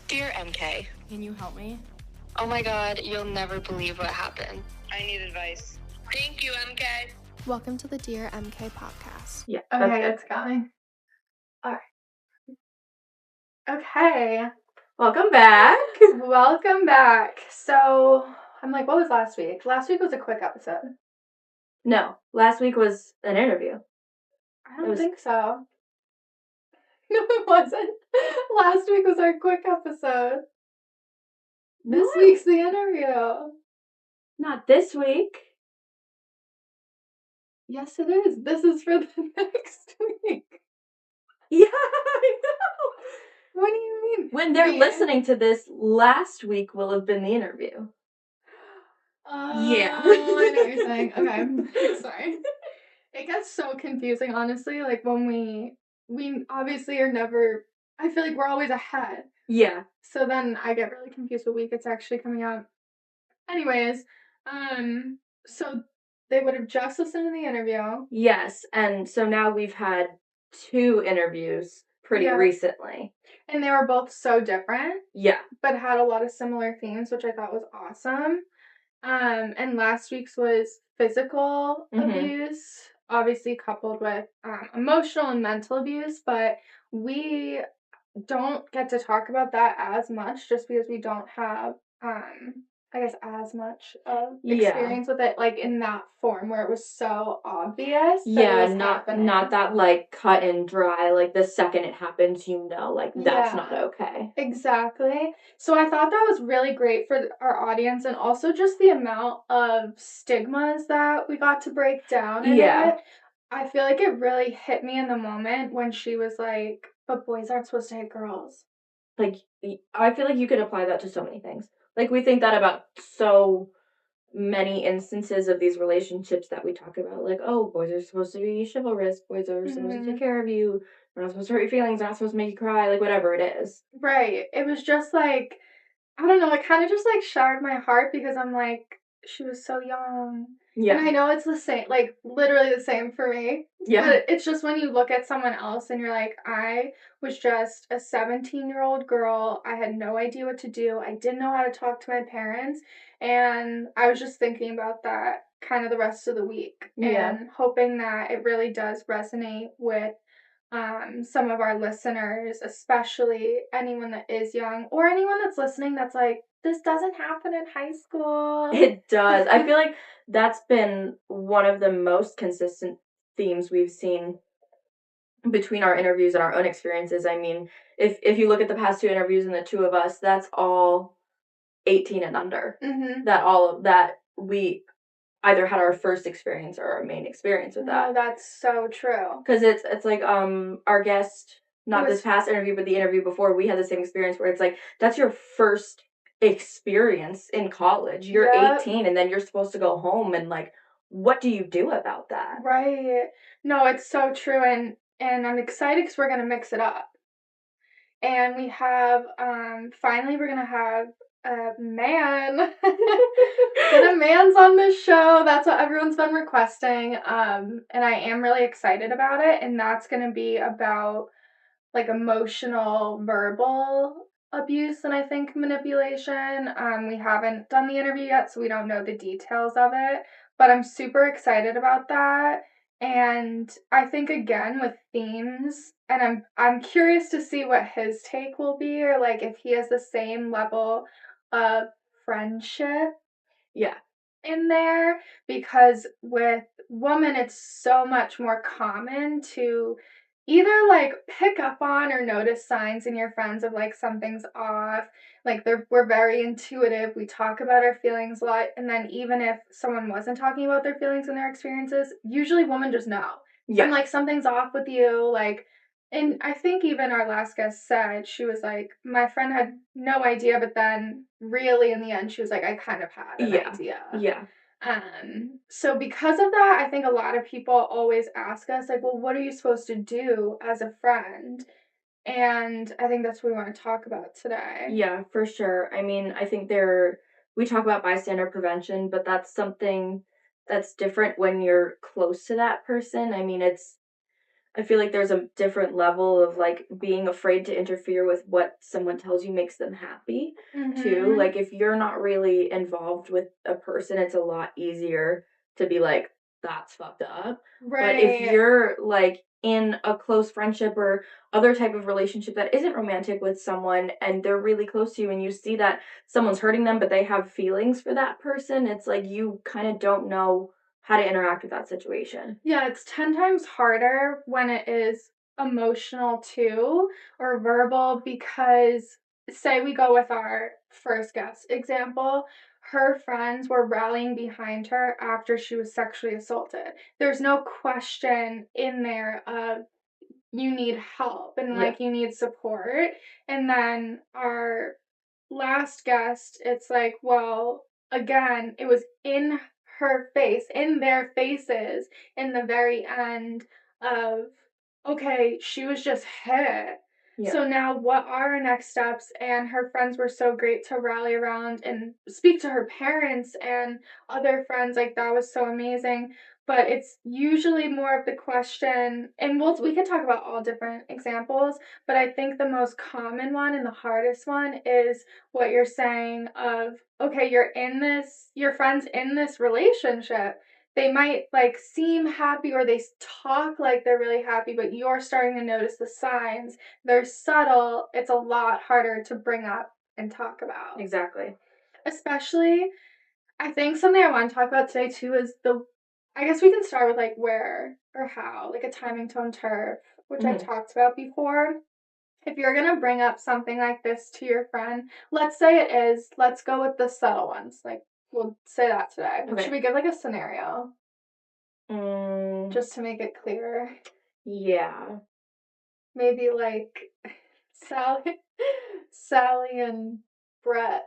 Dear MK, Can you help me? oh my god, you'll never believe what happened. I need advice. Thank you, MK. Welcome to the Dear MK podcast. Yeah. Okay, it's going. Alright. Okay. Welcome back. Welcome back. So, I'm like, what was last week? Last week was a quick episode. No, last week was an interview. I don't think so. No, it wasn't. Last week was our quick episode. This week's the interview. Not this week. Yes, it is. This is for the next week. Yeah, I know. What do you mean? When they're listening to this, last week will have been the interview. Yeah. I know what you're saying. Okay. Sorry. It gets so confusing, honestly. Like, when we obviously are never, I feel like we're always ahead. Yeah. So then I get really confused what week it's actually coming out. Anyways, so they would have just listened to the interview. Yes, and so now we've had 2 interviews pretty recently. And they were both so different. Yeah. But had a lot of similar themes, which I thought was awesome. And last week's was physical abuse, obviously coupled with emotional and mental abuse, but we don't get to talk about that as much just because we don't have, I guess, as much of experience with it, like, in that form where it was so obvious that it was happening. Not that, like, cut and dry, like, the second it happens, you know, like, that's not okay. Exactly. So I thought that was really great for our audience, and also just the amount of stigmas that we got to break down in it. I feel like it really hit me in the moment when she was like, but boys aren't supposed to hit girls. Like, I feel like you could apply that to so many things. Like, we think that about so many instances of these relationships that we talk about. Like, oh, boys are supposed to be chivalrous. Boys are supposed to take care of you. They're not supposed to hurt your feelings. They're not supposed to make you cry. Like, whatever it is. Right. It was just like, I don't know, it kind of just like shattered my heart because I'm like, she was so young. Yeah. And I know it's the same, like, literally the same for me. Yeah. But it's just when you look at someone else and you're like, I was just a 17-year-old girl. I had no idea what to do. I didn't know how to talk to my parents. And I was just thinking about that kind of the rest of the week. Yeah. And hoping that it really does resonate with some of our listeners, especially anyone that is young or anyone that's listening that's like, this doesn't happen in high school. It does. I feel like that's been one of the most consistent themes we've seen between our interviews and our own experiences. I mean, if you look at the past 2 interviews and the 2 of us, that's all 18 and under. That we either had our first experience or our main experience with that. No, that's so true. Because it's like our guest, not this past interview, but the interview before, we had the same experience where it's like, that's your first experience in college. You're 18 and then you're supposed to go home and, like, what do you do about that? Right. No, it's so true, and I'm excited because we're going to mix it up. And we have, finally we're going to have a man. Get a man's on this show. That's what everyone's been requesting. And I am really excited about it. And that's going to be about, like, emotional, verbal abuse and I think manipulation. We haven't done the interview yet, so we don't know the details of it. But I'm super excited about that. And I think, again, with themes, and I'm curious to see what his take will be, or, like, if he has the same level of friendship in there, because with women it's so much more common to either, like, pick up on or notice signs in your friends of, like, something's off. Like, we're very intuitive. We talk about our feelings a lot, and then even if someone wasn't talking about their feelings and their experiences, usually women just know. Yeah. And, like, something's off with you, like, and I think even our last guest said, she was like, my friend had no idea, but then really in the end she was like, I kind of had an idea. Yeah. So because of that, I think a lot of people always ask us, like, well, what are you supposed to do as a friend? And I think that's what we want to talk about today. Yeah, for sure. I mean, I think we talk about bystander prevention, but that's something that's different when you're close to that person. I mean, I feel like there's a different level of, like, being afraid to interfere with what someone tells you makes them happy, too. Mm-hmm. Like, if you're not really involved with a person, it's a lot easier to be like, "That's fucked up." But if Right. you're, like, in a close friendship or other type of relationship that isn't romantic with someone and they're really close to you and you see that someone's hurting them, but they have feelings for that person, it's like you kinda don't know how to interact with that situation. Yeah, it's 10 times harder when it is emotional too or verbal because, say, we go with our first guest example, her friends were rallying behind her after she was sexually assaulted. There's no question in there of you need help and Yeah. like you need support. And then our last guest, it's like, well, again, it was in her face, in their faces, in the very end of, okay, she was just hit. Yeah. So now what are our next steps? And her friends were so great to rally around and speak to her parents and other friends. Like that was so amazing. But it's usually more of the question, and we could talk about all different examples, but I think the most common one and the hardest one is what you're saying of, okay, your friend's in this relationship. They might like seem happy or they talk like they're really happy, but you're starting to notice the signs. They're subtle. It's a lot harder to bring up and talk about. Exactly. Especially, I think something I want to talk about today too is I guess we can start with like where or how, like a timing tone turf, which I talked about before. If you're going to bring up something like this to your friend, let's say it is, let's go with the subtle ones. Like, we'll say that today. Okay. Should we give like a scenario Mm, just to make it clear? yeah. Maybe like Sally and Brett.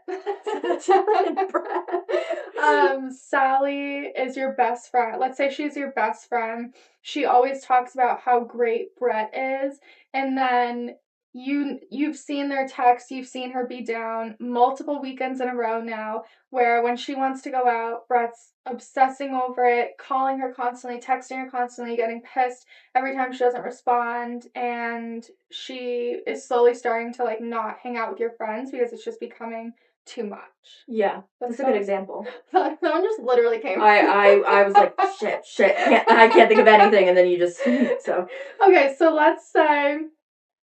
Sally is your best friend. Let's say she's your best friend. She always talks about how great Brett is, and then you've seen their texts, you've seen her be down multiple weekends in a row now, where when she wants to go out, Brett's obsessing over it, calling her constantly, texting her constantly, getting pissed every time she doesn't respond, and she is slowly starting to like not hang out with your friends because it's just becoming too much. Yeah, that's a good example. That one just literally came. I was like, shit, I can't think of anything, and then you just, so. Okay, so let's say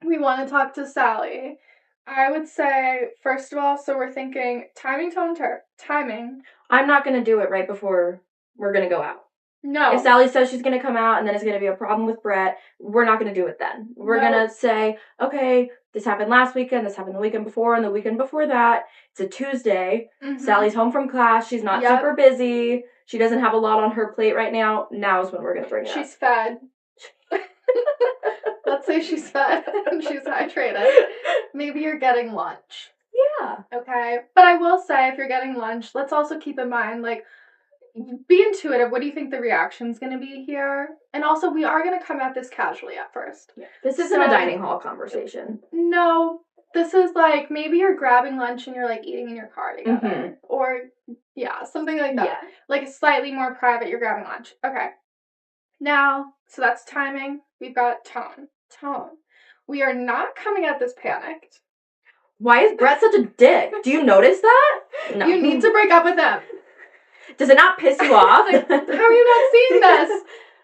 we want to talk to Sally. I would say, first of all, so we're thinking timing. I'm not going to do it right before we're going to go out. No. If Sally says she's going to come out and then it's going to be a problem with Brett, we're not going to do it then. We're going to say, okay, this happened last weekend, this happened the weekend before, and the weekend before that. It's a Tuesday. Mm-hmm. Sally's home from class. She's not super busy. She doesn't have a lot on her plate right now. Now is when we're going to bring it up. She's fed. Let's say she's fed and she's hydrated. Maybe you're getting lunch. Yeah. Okay. But I will say, if you're getting lunch, let's also keep in mind, like, be intuitive. What do you think the reaction's going to be here? And also, we are going to come at this casually at first. Yeah. This isn't a dining hall conversation. No. This is like, maybe you're grabbing lunch and you're like eating in your car together. Mm-hmm. Or, yeah, something like that. Yeah. Like, slightly more private, you're grabbing lunch. Okay. Now, so that's timing. We've got tone. We are not coming at this panicked. Why is Brett such a dick? Do you notice that? No. You need to break up with him. Does it not piss you off? Like, how are you not seeing this?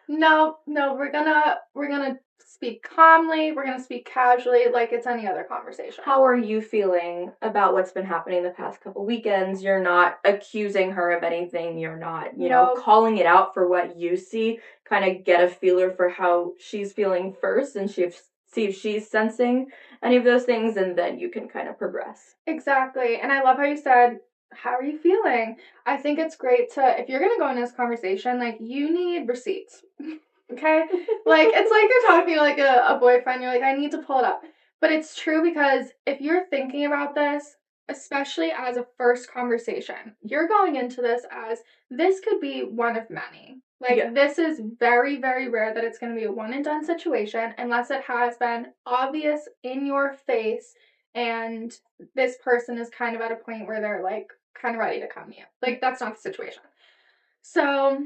No, we're gonna speak calmly, we're gonna speak casually like it's any other conversation. How are you feeling about what's been happening the past couple weekends? You're not accusing her of anything. You're not, calling it out for what you see. Kind of get a feeler for how she's feeling first and see if she's sensing any of those things, and then you can kind of progress. Exactly. And I love how you said, how are you feeling? I think it's great to, if you're going to go into this conversation, like, you need receipts. Okay? Like, it's like you're talking to, like, a boyfriend. You're like, I need to pull it up. But it's true because if you're thinking about this, especially as a first conversation, you're going into this as, this could be one of many. Like, This is very, very rare that it's going to be a one-and-done situation unless it has been obvious in your face and this person is kind of at a point where they're, like, kind of ready to come to you. Like, that's not the situation. So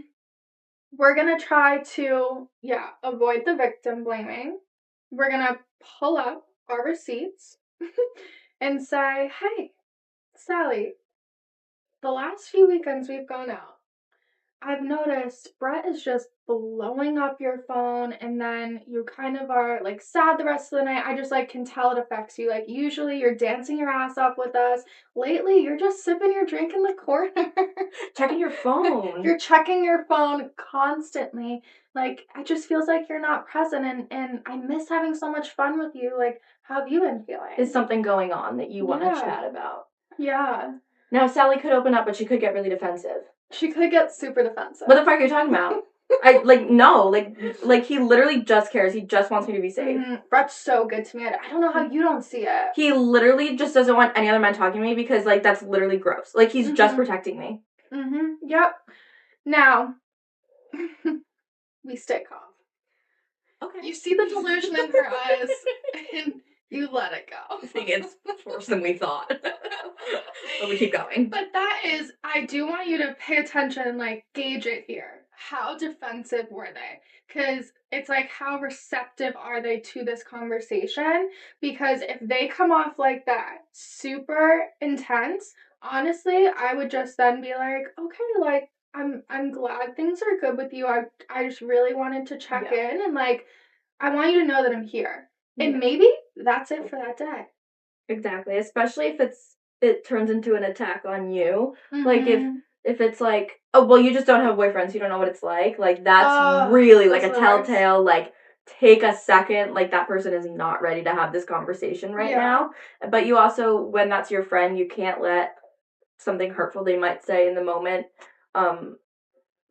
we're going to try to, avoid the victim blaming. We're going to pull up our receipts and say, hey, Sally, the last few weekends we've gone out, I've noticed Brett is just blowing up your phone, and then you kind of are like sad the rest of the night. I just like can tell it affects you. Like usually you're dancing your ass off with us. Lately you're just sipping your drink in the corner. Checking your phone. You're checking your phone constantly. Like it just feels like you're not present, and I miss having so much fun with you. Like, how have you been feeling? Is something going on that you want to chat about? Yeah. Now Sally could open up, but she could get really defensive. She could get super defensive. What the fuck are you talking about? He literally just cares. He just wants me to be safe. Brett's so good to me. I don't know how you don't see it. He literally just doesn't want any other men talking to me because, like, that's literally gross. Like, he's just protecting me. Yep. Now, we stay calm. Okay. You see the delusion in her eyes, and you let it go. I think it's worse than we thought. But we keep going. But that is, I do want you to pay attention and, like, gauge it here. How defensive were they? Because it's like, how receptive are they to this conversation? Because if they come off like that, super intense, honestly, I would just then be like, okay, like, I'm glad things are good with you. I just really wanted to check in, and, like, I want you to know that I'm here. And maybe that's it for that day. Exactly. Especially if it turns into an attack on you. Like, if it's like, oh, well, you just don't have boyfriends, you don't know what it's like. Like, that's really, like, a telltale, like, take a second. Like, that person is not ready to have this conversation right now. But you also, when that's your friend, you can't let something hurtful they might say in the moment, I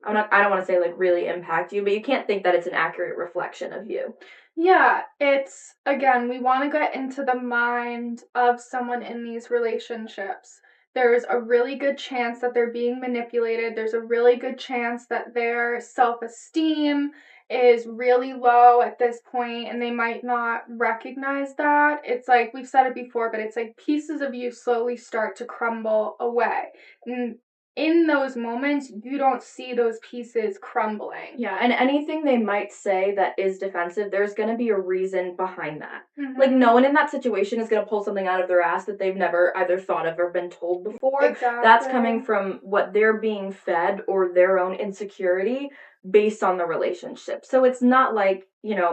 don't want to say, like, really impact you, but you can't think that it's an accurate reflection of you. Yeah, it's, again, we want to get into the mind of someone in these relationships. There's a really good chance that they're being manipulated. There's a really good chance that their self-esteem is really low at this point, and they might not recognize that. It's like, we've said it before, but it's like pieces of you slowly start to crumble away. And in those moments, you don't see those pieces crumbling. Yeah, and anything they might say that is defensive, there's going to be a reason behind that. Like, no one in that situation is going to pull something out of their ass that they've never either thought of or been told before. Exactly. That's coming from what they're being fed or their own insecurity based on the relationship. So it's not like,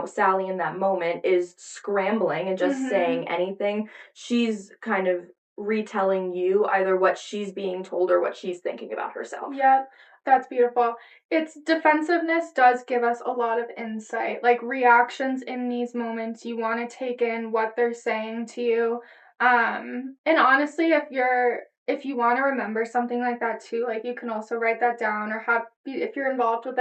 Sally in that moment is scrambling and just saying anything. She's kind of retelling you either what she's being told or what she's thinking about herself. Yep, that's beautiful. Its defensiveness does give us a lot of insight, like reactions in these moments. You want to take in what they're saying to you. And honestly, if you want to remember something like that too, like you can also write that down, or if you're involved with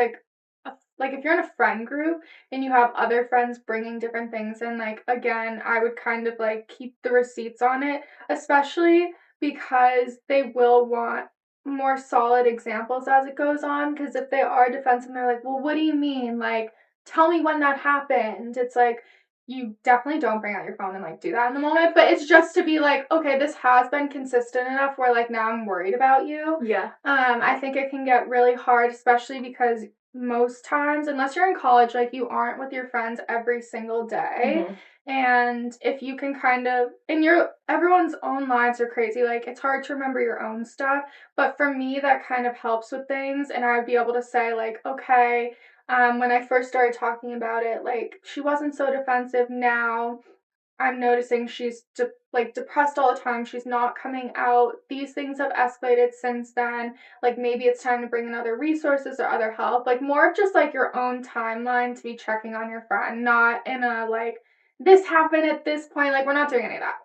like if you're in a friend group and you have other friends bringing different things in, like, again, I would kind of like keep the receipts on it, especially because they will want more solid examples as it goes on. Because if they are defensive, they're like, well, what do you mean? Like, tell me when that happened. It's like, you definitely don't bring out your phone and like do that in the moment, but it's just to be like, okay, this has been consistent enough where like now I'm worried about you. Yeah. I think it can get really hard, especially because most times, unless you're in college, like, you aren't with your friends every single day. And if you can kind of, everyone's own lives are crazy, like, it's hard to remember your own stuff, but for me, that kind of helps with things, and I would be able to say, like, okay, when I first started talking about it, like, she wasn't so defensive. Now I'm noticing she's depressed all the time. She's not coming out. These things have escalated since then. Like, maybe it's time to bring in other resources or other help. Like, more of just like your own timeline to be checking on your friend, not in a like, this happened at this point. Like, we're not doing any of that.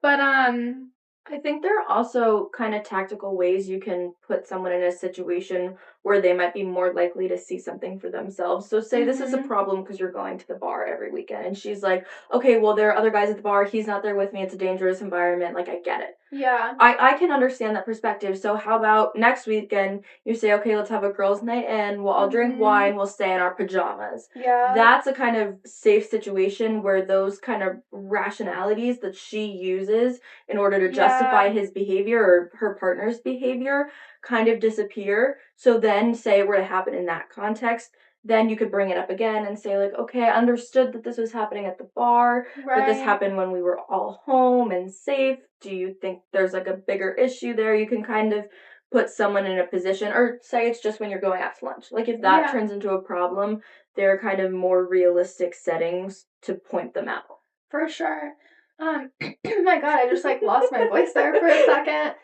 But I think there are also kind of tactical ways you can put someone in a situation where they might be more likely to see something for themselves. So say this is a problem because you're going to the bar every weekend, and she's like, okay, well, there are other guys at the bar. He's not there with me. It's a dangerous environment. Like, I get it. Yeah. I can understand that perspective. So how about next weekend you say, okay, let's have a girls' night in. We'll all drink wine. We'll stay in our pajamas. Yeah. That's a kind of safe situation where those kind of rationalities that she uses in order to justify his behavior or her partner's behavior kind of disappear. So then say it were to happen in that context, then you could bring it up again and say, like, okay, I understood that this was happening at the bar, but this happened when we were all home and safe. Do you think there's, like, a bigger issue there? You can kind of put someone in a position, or say it's just when you're going out to lunch. Like, if that turns into a problem, there are kind of more realistic settings to point them out. For sure. Oh my God, I just, like, lost my voice there for a second.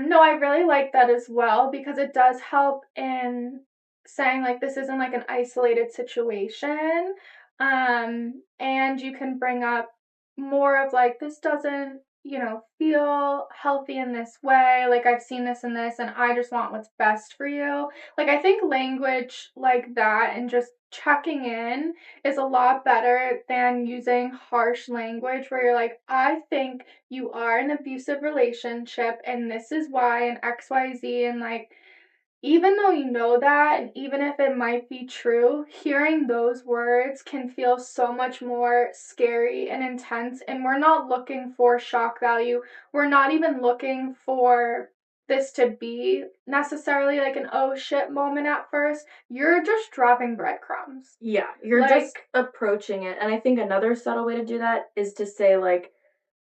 No, I really like that as well, because it does help in saying, like, this isn't, like, an isolated situation. And you can bring up more of, like, this doesn't, feel healthy in this way. Like, I've seen this and this, and I just want what's best for you. Like, I think language like that and just checking in is a lot better than using harsh language where you're like, I think you are in an abusive relationship and this is why and XYZ, and like, even though you know that, and even if it might be true, hearing those words can feel so much more scary and intense. And we're not looking for shock value. We're not even looking for this to be necessarily like an oh shit moment at first. You're just dropping breadcrumbs. Yeah, you're just approaching it. And I think another subtle way to do that is to say, like,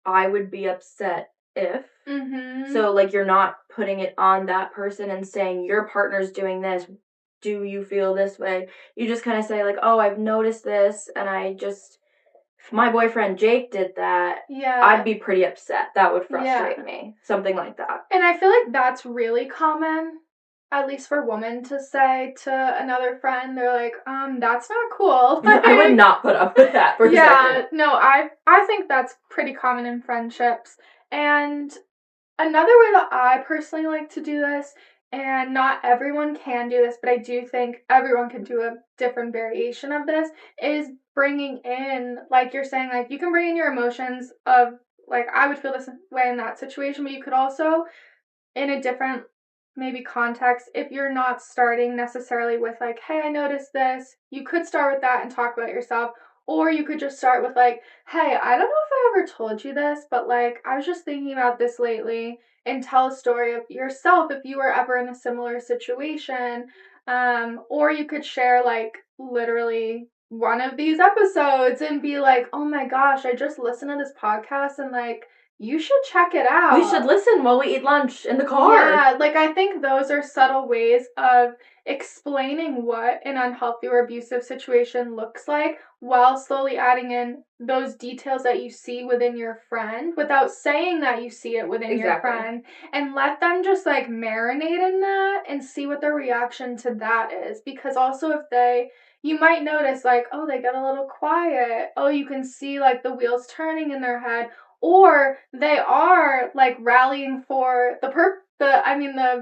I would be upset if. Mm-hmm. So, like, you're not putting it on that person and saying, your partner's doing this. Do you feel this way? You just kind of say, like, oh, I've noticed this, and if my boyfriend Jake did that, I'd be pretty upset. That would frustrate me. Something like that. And I feel like that's really common, at least for women, to say to another friend. They're like, that's not cool. Like, I would not put up with that for a second. No, I think that's pretty common in friendships. And another way that I personally like to do this, and not everyone can do this, but I do think everyone can do a different variation of this, is bringing in, like you're saying, like, you can bring in your emotions of, like, I would feel this way in that situation, but you could also, in a different maybe context, if you're not starting necessarily with, like, hey, I noticed this, you could start with that and talk about yourself. Or you could just start with, like, hey, I don't know if I ever told you this, but, like, I was just thinking about this lately, and tell a story of yourself if you were ever in a similar situation. Or you could share, like, literally one of these episodes and be like, oh my gosh, I just listened to this podcast and, like, you should check it out. We should listen while we eat lunch in the car. Yeah, like, I think those are subtle ways of explaining what an unhealthy or abusive situation looks like, while slowly adding in those details that you see within your friend without saying that you see it within your friend, and let them just, like, marinate in that and see what their reaction to that is. Because also, if you might notice, like, oh, they get a little quiet. Oh, you can see, like, the wheels turning in their head. Or they are, like, rallying for the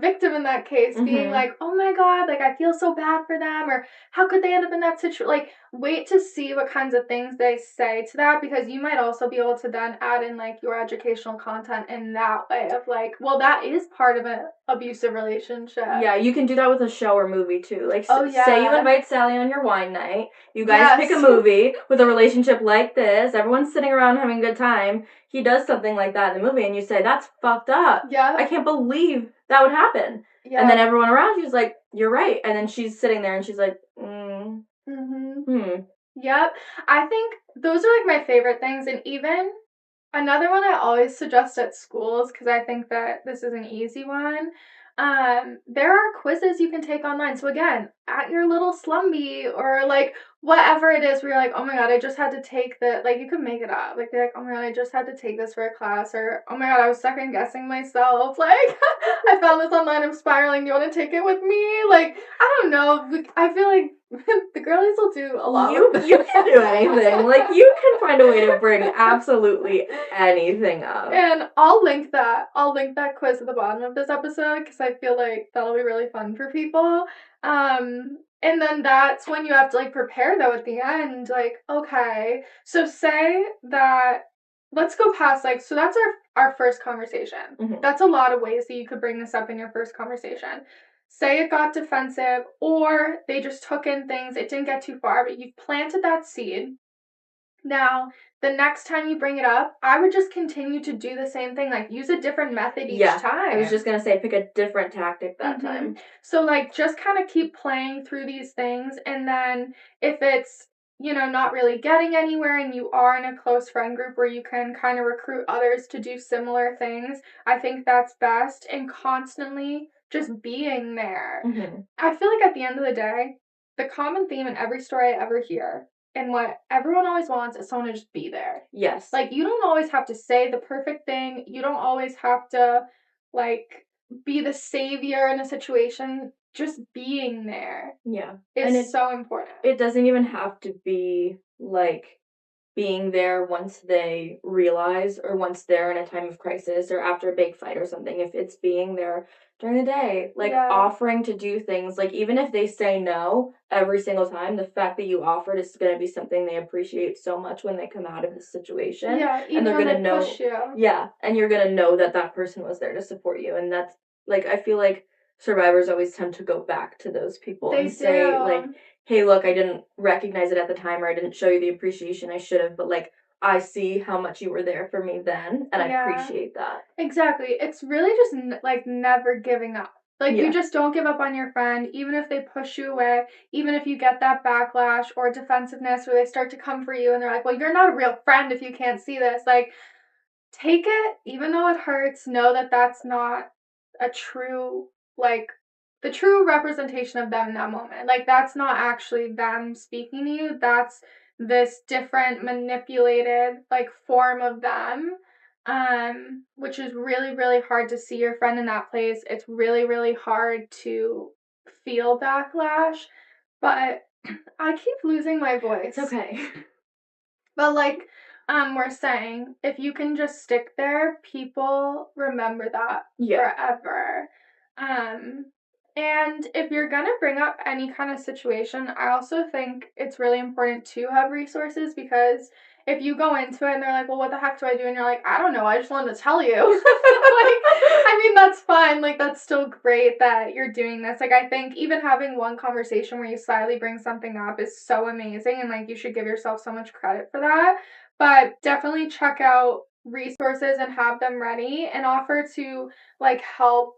victim in that case, being like, oh my God, like, I feel so bad for them, or how could they end up in that situation? Like, wait to see what kinds of things they say to that, because you might also be able to then add in, like, your educational content in that way of, like, well, that is part of an abusive relationship. Yeah, you can do that with a show or movie too. Like, say you invite Sally on your wine night, you guys pick a movie with a relationship like this, everyone's sitting around having a good time, he does something like that in the movie, and you say, that's fucked up. Yeah. I can't believe that would happen. Yeah. And then everyone around you's like, you're right. And then she's sitting there and she's like, Yep. I think those are, like, my favorite things. And even another one I always suggest at schools, because I think that this is an easy one, there are quizzes you can take online. So again, at your little Slumby, or, like, whatever it is where you're like, oh my God, I just had to take like, you can make it up. Like, they're like, oh my God, I just had to take this for a class, or oh my God, I was second guessing myself. Like, I found this online, I'm spiraling. Do you want to take it with me? Like, I don't know. I feel like the girlies will do a lot. You can do anything. Like, you can find a way to bring absolutely anything up. And I'll link that quiz at the bottom of this episode, because I feel like that'll be really fun for people. And then that's when you have to, like, prepare, though, at the end. Like, okay, so say that, let's go past, like, so that's our first conversation. Mm-hmm. That's a lot of ways that you could bring this up in your first conversation. Say it got defensive, or they just took in things, it didn't get too far, but you've planted that seed. Now, the next time you bring it up, I would just continue to do the same thing. Like, use a different method each time. I was just going to say, pick a different tactic that time. So, like, just kind of keep playing through these things. And then if it's, not really getting anywhere and you are in a close friend group where you can kind of recruit others to do similar things, I think that's best. And constantly just being there. I feel like at the end of the day, the common theme in every story I ever hear and what everyone always wants is someone to just be there. Yes. Like, you don't always have to say the perfect thing. You don't always have to, like, be the savior in a situation. Just being there is so important. It doesn't even have to be, like, being there once they realize or once they're in a time of crisis or after a big fight or something. If it's being there during the day, like offering to do things, like even if they say no every single time, the fact that you offered is going to be something they appreciate so much when they come out of the situation. Yeah, and they're going to know. Push you. Yeah, and you're going to know that person was there to support you. And that's, like, I feel like survivors always tend to go back to those people and say, like, hey, look, I didn't recognize it at the time, or I didn't show you the appreciation I should have, but, like, I see how much you were there for me then, and I appreciate that. Exactly. It's really just, like, never giving up. Like, you just don't give up on your friend, even if they push you away, even if you get that backlash or defensiveness where they start to come for you and they're like, well, you're not a real friend if you can't see this. Like, take it, even though it hurts, know that that's not a true, like, the true representation of them in that moment. Like, that's not actually them speaking to you. That's this different, manipulated, like, form of them, which is really, really hard to see your friend in that place. It's really, really hard to feel backlash. But I keep losing my voice. It's okay. But, like, we're saying, if you can just stick there, people remember that forever. And if you're gonna bring up any kind of situation, I also think it's really important to have resources, because if you go into it and they're like, well, what the heck do I do? And you're like, I don't know, I just wanted to tell you. Like, I mean, that's fine. Like, that's still great that you're doing this. Like, I think even having one conversation where you slyly bring something up is so amazing, and, like, you should give yourself so much credit for that. But definitely check out resources and have them ready, and offer to, like, help,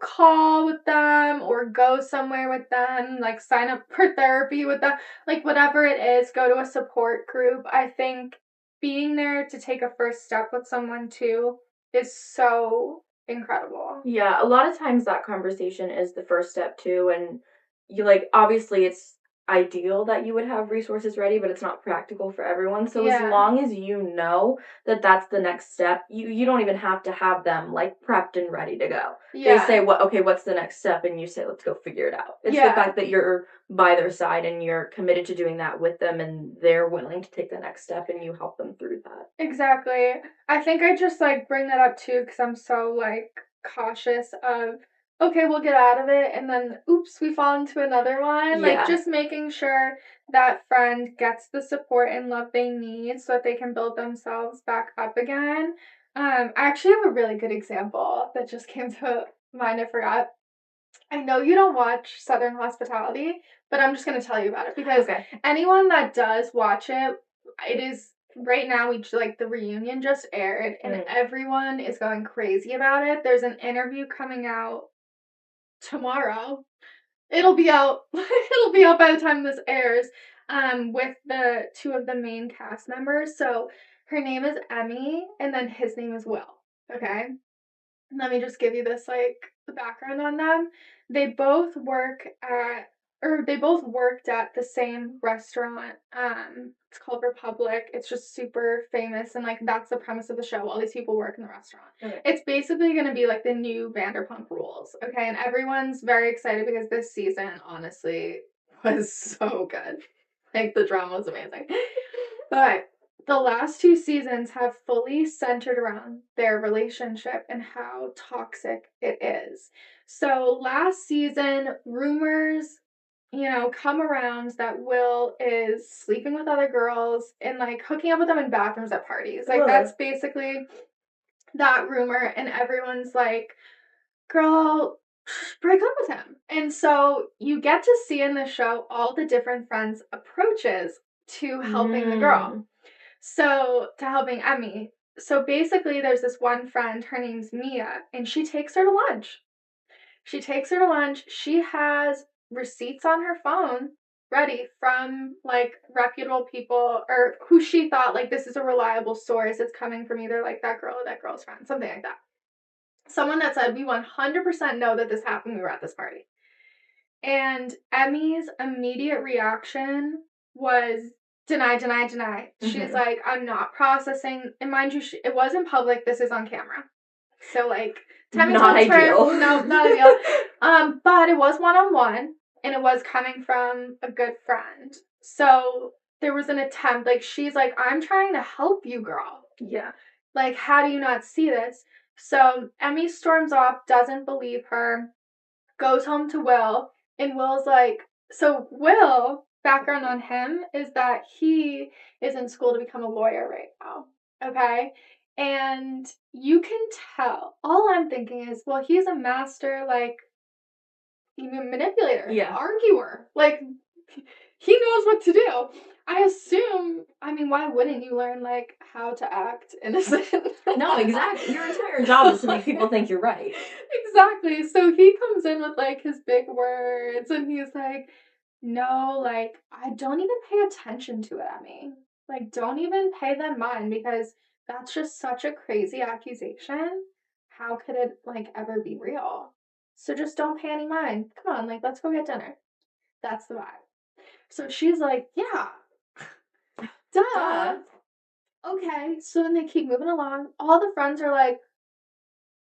call with them or go somewhere with them, like sign up for therapy with them, like whatever it is, go to a support group. I think being there to take a first step with someone too is so incredible. Yeah, a lot of times that conversation is the first step too, and you, like, obviously it's ideal that you would have resources ready, but it's not practical for everyone. So as long as you know that that's the next step, you don't even have to have them, like, prepped and ready to go. They say, what's the next step? And you say, let's go figure it out. It's the fact that you're by their side and you're committed to doing that with them, and they're willing to take the next step, and you help them through that. Exactly. I think I just, like, bring that up too because I'm so, like, cautious of, okay, we'll get out of it, and then, oops, we fall into another one. Like, just making sure that friend gets the support and love they need so that they can build themselves back up again. I actually have a really good example that just came to mind. I forgot. I know you don't watch Southern Hospitality, but I'm just going to tell you about it because anyone that does watch it, it is... Right now, the reunion just aired, and everyone is going crazy about it. There's an interview coming out tomorrow. It'll be out. It'll be out by the time this airs. With the two of the main cast members. So her name is Emmy, and then his name is Will. Okay. Let me just give you this, like, the background on them. They both worked at the same restaurant. It's called Republic. It's just super famous, and, like, that's the premise of the show. All these people work in the restaurant. Okay. It's basically going to be like the new Vanderpump Rules. Okay, and everyone's very excited because this season, honestly, was so good. Like, the drama was amazing. But the last two seasons have fully centered around their relationship and how toxic it is. So last season, rumors, come around that Will is sleeping with other girls and, like, hooking up with them in bathrooms at parties. Like, that's basically that rumor, and everyone's like, girl, break up with him. And so you get to see in the show all the different friends' approaches to helping the girl. So, to helping Emmy. So, basically, there's this one friend, her name's Mya, and she takes her to lunch. She has receipts on her phone ready from, like, reputable people, or who she thought, like, this is a reliable source. It's coming from either, like, that girl or that girl's friend, something like that. Someone that said, we 100% know that this happened. We were at this party. And Emmy's immediate reaction was deny, deny, deny. She's like, I'm not processing. And mind you, it was in public. This is on camera. So, like, Tammy not told ideal. her, no, not ideal. But it was one-on-one, and it was coming from a good friend. So there was an attempt. Like, she's like, I'm trying to help you, girl. Yeah. Like, how do you not see this? So Emmy storms off, doesn't believe her, goes home to Will, and Will's like, so Will, background on him is that he is in school to become a lawyer right now, okay? And you can tell, all I'm thinking is, well, he's a master, like, even manipulator, arguer, like, he knows what to do. I assume, I mean, why wouldn't you learn, like, how to act innocent? No, exactly. Your entire job is to make people think you're right. Exactly. So he comes in with, like, his big words, and he's like, no, like, I don't even pay attention to it, Emmy. Like, don't even pay them mind, because that's just such a crazy accusation. How could it, like, ever be real? So just don't pay any mind. Come on, like, let's go get dinner. That's the vibe. So she's like, yeah. Duh. Okay. So then they keep moving along. All the friends are like,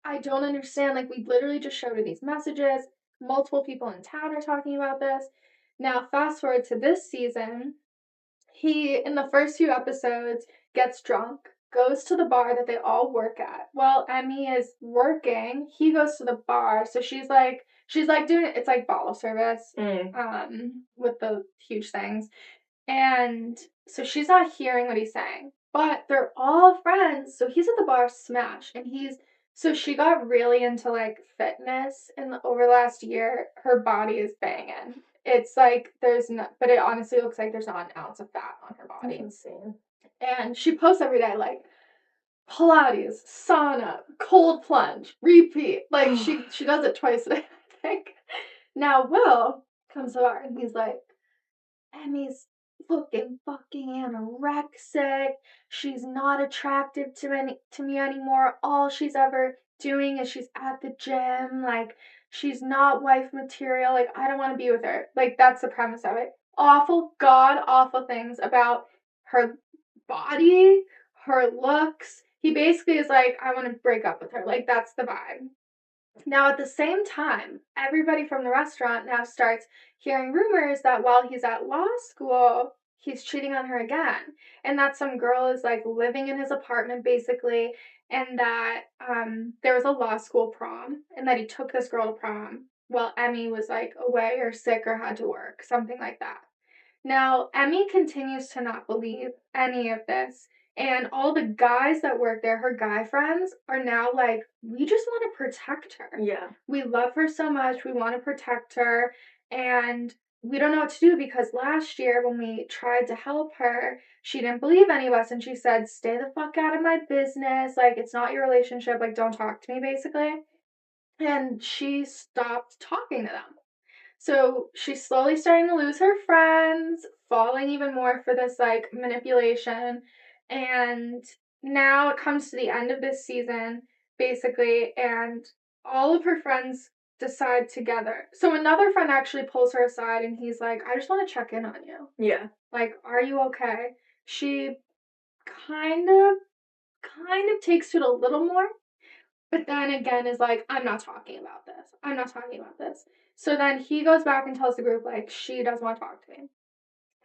I don't understand. Like, we literally just showed her these messages. Multiple people in town are talking about this. Now, fast forward to this season. He, in the first few episodes, gets drunk, goes to the bar that they all work at. While Emmy is working, he goes to the bar. So she's like doing it. It's like bottle service, with the huge things. And so she's not hearing what he's saying, but they're all friends. So he's at the bar smash, and so she got really into, like, fitness, and over the last year, her body is banging. It's like but it honestly looks like there's not an ounce of fat on her body. Insane. And she posts every day, like, Pilates, sauna, cold plunge, repeat. Like, she does it twice a day, I think. Now Will comes to her, and he's like, Emmy's looking fucking anorexic. She's not attractive to me anymore. All she's ever doing is she's at the gym. Like, she's not wife material. Like, I don't want to be with her. Like, that's the premise of it. Awful, god awful things about her body, her looks. He basically is like, I want to break up with her. Like, that's the vibe. Now, at the same time, everybody from the restaurant now starts hearing rumors that while he's at law school, he's cheating on her again. And that some girl is, like, living in his apartment, basically, and that there was a law school prom, and that he took this girl to prom while Emmy was, like, away or sick or had to work, something like that. Now, Emmy continues to not believe any of this. And all the guys that work there, her guy friends, are now like, we just want to protect her. Yeah. We love her so much. We want to protect her. And we don't know what to do, because last year when we tried to help her, she didn't believe any of us. And she said, stay the fuck out of my business. Like, it's not your relationship. Like, don't talk to me, basically. And she stopped talking to them. So she's slowly starting to lose her friends, falling even more for this, like, manipulation. And now it comes to the end of this season, basically, and all of her friends decide together. So another friend actually pulls her aside, and he's like, I just want to check in on you. Yeah. Like, are you okay? She kind of takes to it a little more, but then again is like, I'm not talking about this. I'm not talking about this. So then he goes back and tells the group, like, she doesn't want to talk to me.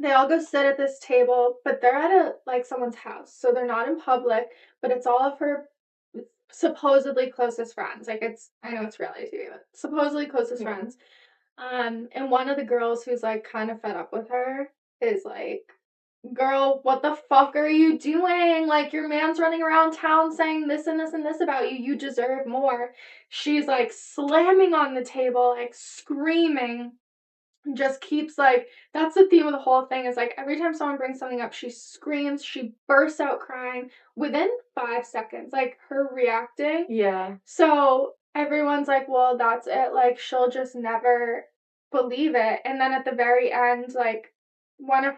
They all go sit at this table, but they're at someone's house. So they're not in public, but it's all of her supposedly closest friends. Like, I know it's reality TV, but supposedly closest friends. And one of the girls who's, like, kind of fed up with her is like, girl, what the fuck are you doing? Like, your man's running around town saying this and this and this about you. You deserve more. She's, like, slamming on the table, like, screaming. just keeps, like, that's the theme of the whole thing is, like, every time someone brings something up, she screams, she bursts out crying within 5 seconds, like, her reacting. Yeah. So everyone's like, well, that's it. Like, she'll just never believe it. And then at the very end, like, one of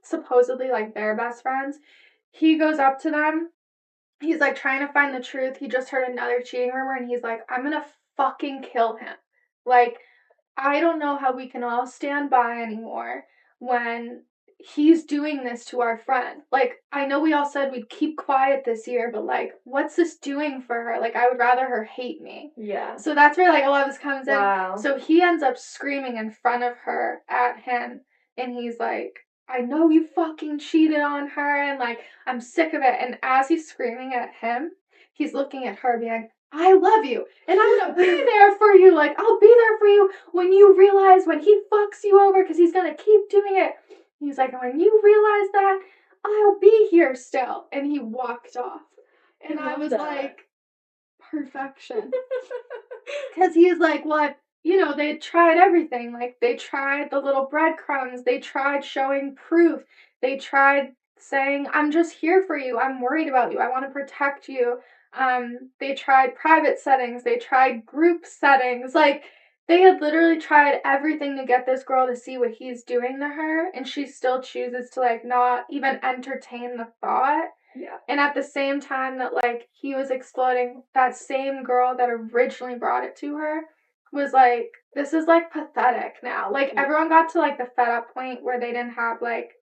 supposedly, like, their best friends, he goes up to them. He's, like, trying to find the truth. He just heard another cheating rumor, and he's like, I'm gonna fucking kill him. Like, I don't know how we can all stand by anymore when he's doing this to our friend. Like, I know we all said we'd keep quiet this year, but, like, what's this doing for her? Like, I would rather her hate me. Yeah. So that's where, like, a lot of this comes Wow. in. So he ends up screaming in front of her at him, and he's like, I know you fucking cheated on her, and, like, I'm sick of it. And as he's screaming at him, he's looking at her being like, I love you, and I'm gonna be there for you. Like, I'll be there for you when you realize when he fucks you over, because he's gonna keep doing it. He's like, when you realize that, I'll be here still. And he walked off. And I was like, perfection. Because he's like, well, they tried everything. Like, they tried the little breadcrumbs. They tried showing proof. They tried saying, I'm just here for you. I'm worried about you. I want to protect you. They tried private settings. They tried group settings. Like, they had literally tried everything to get this girl to see what he's doing to her, and she still chooses to, like, not even entertain the thought. Yeah. And at the same time that, like, he was exploiting that same girl that originally brought it to her was like, this is, like, pathetic now. Like, everyone got to, like, the fed up point where they didn't have, like,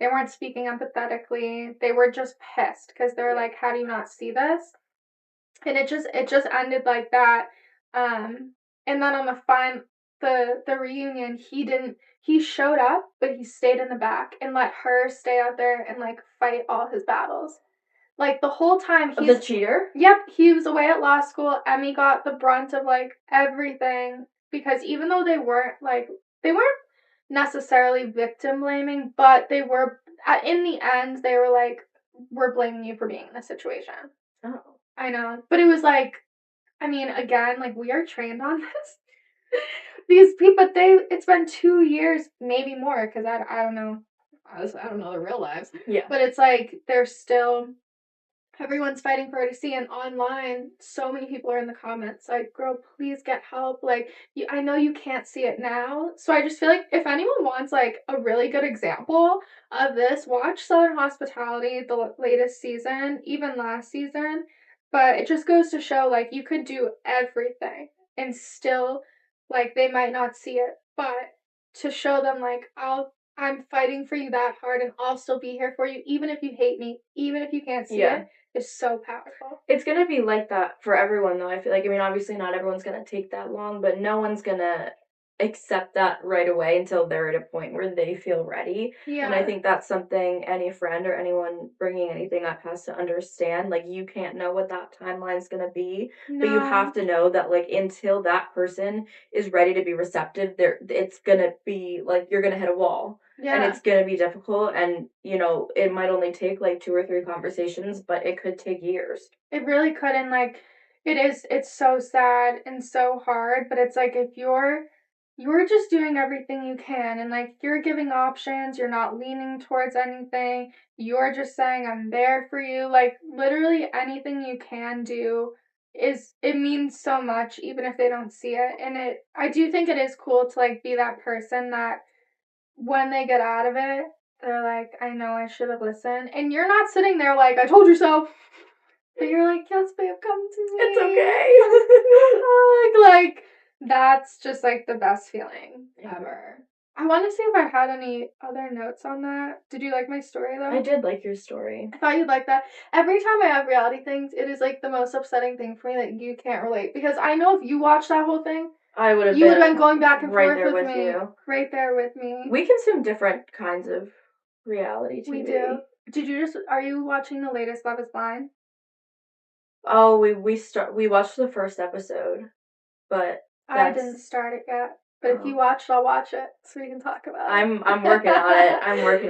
they weren't speaking empathetically. They were just pissed because they were like, how do you not see this? And it just ended like that. And then on the reunion, he showed up, but he stayed in the back and let her stay out there and, like, fight all his battles. Like, the whole time The cheater? Yep, he was away at law school. Emmy got the brunt of, like, everything, because even though they weren't necessarily victim blaming, but they were, in the end, they were like, we're blaming you for being in this situation. Oh. I know. But it was like, I mean, again, like, we are trained on this. These people, it's been 2 years, maybe more, because I don't know. I don't know their real lives. Yeah. But it's like, they're still, everyone's fighting for her to see, and online, so many people are in the comments like, girl, please get help. Like, I know you can't see it now. So I just feel like if anyone wants, like, a really good example of this, watch Southern Hospitality, the latest season, even last season. But it just goes to show, like, you could do everything and still, like, they might not see it. But to show them, like, I'm fighting for you that hard, and I'll still be here for you, even if you hate me, even if you can't see it, is so powerful. It's going to be like that for everyone, though. I feel like, I mean, obviously not everyone's going to take that long, but no one's going to accept that right away until they're at a point where they feel ready. Yeah. And I think that's something any friend or anyone bringing anything up has to understand. Like, you can't know what that timeline's going to be, but you have to know that, like, until that person is ready to be receptive, it's going to be, like, you're going to hit a wall. Yeah. And it's going to be difficult, and, it might only take, like, 2 or 3 conversations, but it could take years. It really could, and, like, it's so sad and so hard, but it's like, if you're just doing everything you can, and, like, you're giving options, you're not leaning towards anything, you're just saying, I'm there for you, like, literally anything you can do it means so much, even if they don't see it, and I do think it is cool to, like, be that person that when they get out of it, they're like, I know I should have listened. And you're not sitting there like, I told you so. But you're like, yes, babe, come to me. It's okay. like, that's just, like, the best feeling ever. I want to see if I had any other notes on that. Did you like my story, though? I did like your story. I thought you'd like that. Every time I have reality things, it is, like, the most upsetting thing for me that you can't relate. Because I know if you watched that whole thing, I would have you would have been going back and right forth there with me. you. Right there with me. We consume different kinds of reality TV. We do. Are you watching the latest Love is Blind? Oh, we watched the first episode, but I didn't start it yet. But if you watch it, I'll watch it so we can talk about it. I'm working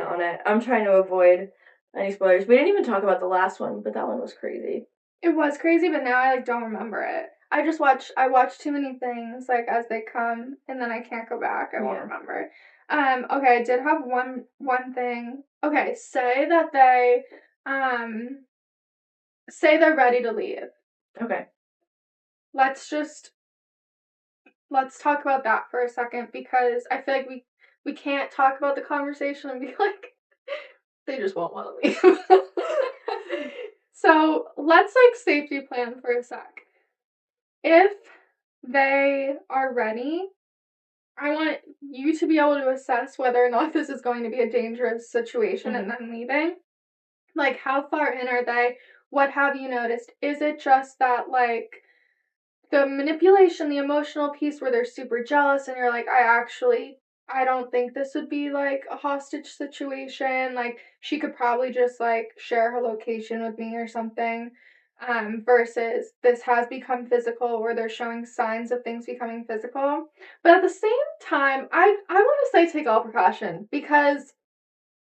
on it. I'm trying to avoid any spoilers. We didn't even talk about the last one, but that one was crazy. It was crazy, but now I, like, don't remember it. I watch too many things, like, as they come, and then I can't go back. I won't remember. Okay, I did have one thing. Okay, say that say they're ready to leave. Okay. Let's talk about that for a second, because I feel like we can't talk about the conversation and be like, they just won't want to leave. So let's, like, safety plan for a sec. If they are ready, I want you to be able to assess whether or not this is going to be a dangerous situation and then leaving. Like, how far in are they? What have you noticed? Is it just that, like, the manipulation, the emotional piece where they're super jealous and you're like, I don't think this would be, like, a hostage situation. Like, she could probably just, like, share her location with me or something. Versus this has become physical, where they're showing signs of things becoming physical. But at the same time, I want to say take all precaution, because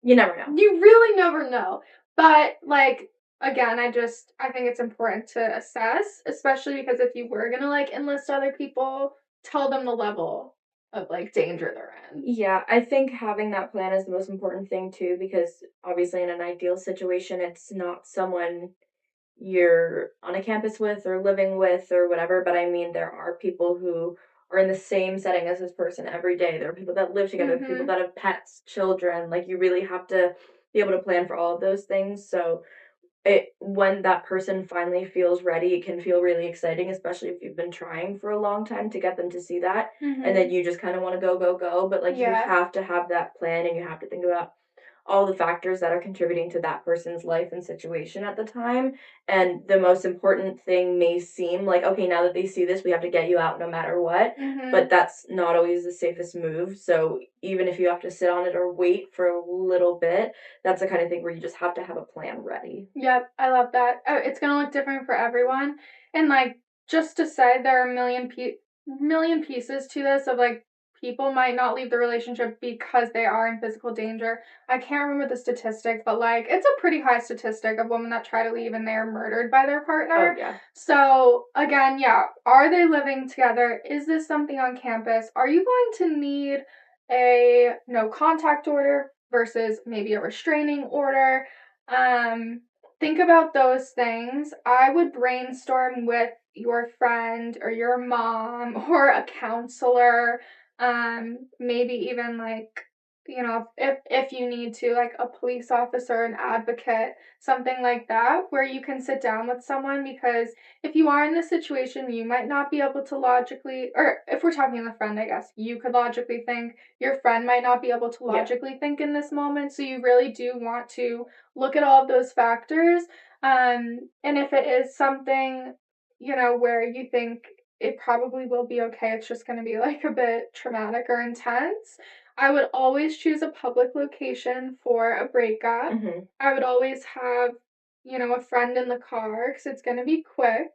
you never know. You really never know. But, like, again, I think it's important to assess, especially because if you were gonna, like, enlist other people, tell them the level of, like, danger they're in. Yeah, I think having that plan is the most important thing too, because obviously in an ideal situation, it's not someone you're on a campus with or living with or whatever, but I mean, there are people who are in the same setting as this person every day. There are people that live together, people that have pets, children. Like, you really have to be able to plan for all of those things. So when that person finally feels ready, it can feel really exciting, especially if you've been trying for a long time to get them to see that, and then you just kind of want to go, but, like, you have to have that plan, and you have to think about all the factors that are contributing to that person's life and situation at the time. And the most important thing may seem like, okay, now that they see this, we have to get you out no matter what. But that's not always the safest move. So even if you have to sit on it or wait for a little bit, that's the kind of thing where you just have to have a plan ready. Yep, I love that. It's gonna look different for everyone. And, like, just to say, there are a million pieces to this of, like, people might not leave the relationship because they are in physical danger. I can't remember the statistic, but, like, it's a pretty high statistic of women that try to leave and they are murdered by their partner. Oh, yeah. So, again, yeah, are they living together? Is this something on campus? Are you going to need a no contact order versus maybe a restraining order? Think about those things. I would brainstorm with your friend or your mom or a counselor, maybe even, like, if you need to, like, a police officer, an advocate, something like that, where you can sit down with someone, because if you are in this situation, you might not be able to logically, or if we're talking to a friend, I guess, you could logically think, your friend might not be able to logically think in this moment, so you really do want to look at all of those factors, and if it is something, where you think it probably will be okay, it's just going to be, like, a bit traumatic or intense, I would always choose a public location for a breakup. I would always have, a friend in the car, because it's going to be quick.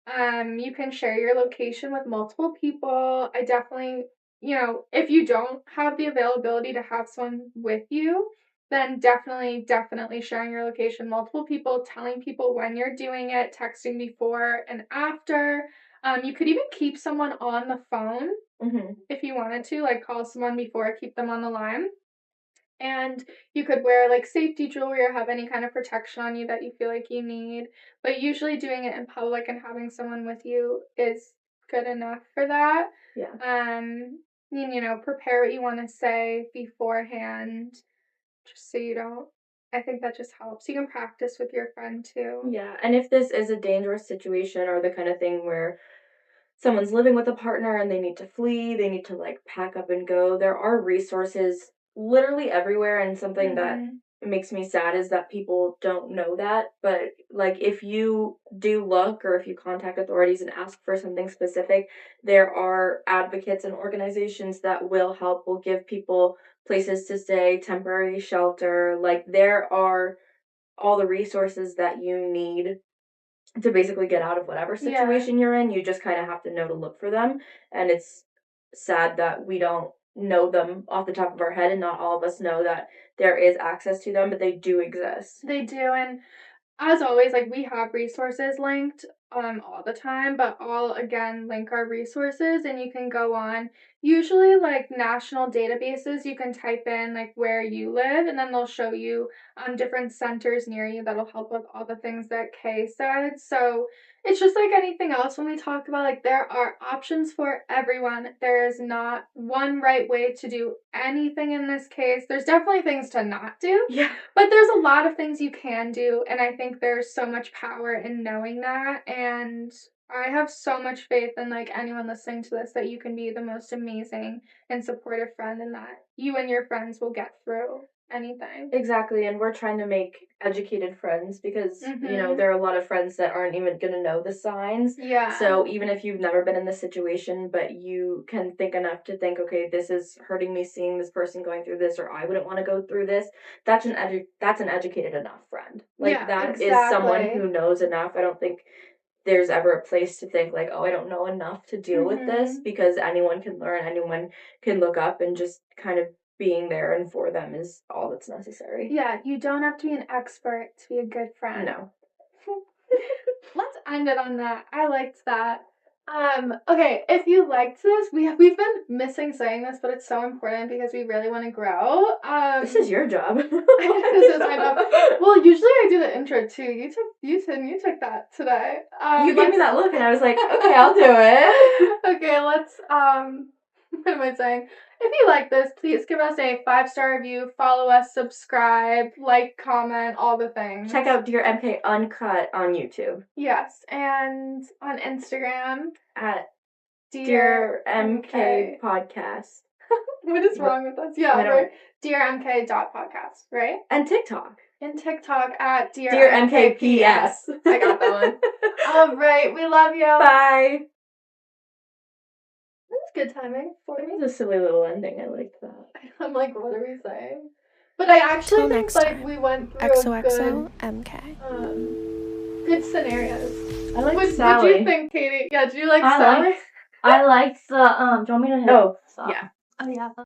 You can share your location with multiple people. I definitely, if you don't have the availability to have someone with you, then definitely sharing your location, multiple people, telling people when you're doing it, texting before and after. You could even keep someone on the phone if you wanted to, like, call someone before, keep them on the line. And you could wear, like, safety jewelry or have any kind of protection on you that you feel like you need. But usually doing it in public and having someone with you is good enough for that. Yeah. Prepare what you want to say beforehand, just so you don't. I think that just helps. You can practice with your friend too. Yeah, and if this is a dangerous situation or the kind of thing where someone's living with a partner and they need to flee, they need to, like, pack up and go, there are resources literally everywhere, and something that makes me sad is that people don't know that. But, like, if you do look or if you contact authorities and ask for something specific, there are advocates and organizations that will help, will give people places to stay, temporary shelter. Like, there are all the resources that you need to basically get out of whatever situation you're in. You just kind of have to know to look for them. And it's sad that we don't know them off the top of our head, and not all of us know that there is access to them, but they do exist. They do, and as always, like, we have resources linked all the time, but I'll again link our resources, and you can go on usually like national databases. You can type in like where you live, and then they'll show you different centers near you that'll help with all the things that Kay said. So it's just like anything else when we talk about, like, there are options for everyone. There is not one right way to do anything in this case. There's definitely things to not do. Yeah. But there's a lot of things you can do, and I think there's so much power in knowing that, and I have so much faith in, like, anyone listening to this that you can be the most amazing and supportive friend, and that you and your friends will get through anything. Exactly, and we're trying to make educated friends because, there are a lot of friends that aren't even going to know the signs. Yeah. So even if you've never been in this situation, but you can think enough to think, okay, this is hurting me seeing this person going through this, or I wouldn't want to go through this, that's an educated enough friend. Like, Yeah, that is exactly. someone who knows enough. I don't think there's ever a place to think like, oh, I don't know enough to deal with this, because anyone can learn, anyone can look up, and just kind of being there and for them is all that's necessary. Yeah, you don't have to be an expert to be a good friend. No. Let's end it on that. I liked that. Okay, if you liked this, we've been missing saying this, but it's so important because we really want to grow. This is your job. This is my job. Well, usually I do the intro too. You took that today. You gave me that look, and I was like, okay, I'll do it. Okay, let's what am I saying? If you like this, please give us a 5-star review, follow us, subscribe, like, comment, all the things. Check out Dear MK Uncut on YouTube. Yes, and on Instagram at Dear MK Podcast. What is wrong with us? Yeah, right. DearMK.podcast, right? And TikTok. And TikTok at Dear MKPS. I got that one. All right, we love you. Bye. That's good timing. It was a silly little ending. I liked that. I'm like, what are we saying? But I actually Till think next like time. we went through XOXO a MK. good scenarios. I like What Sally. did you think, Katie? Yeah, did you like Sally? I liked the, do you want me to hit? Oh, yeah. Oh, yeah.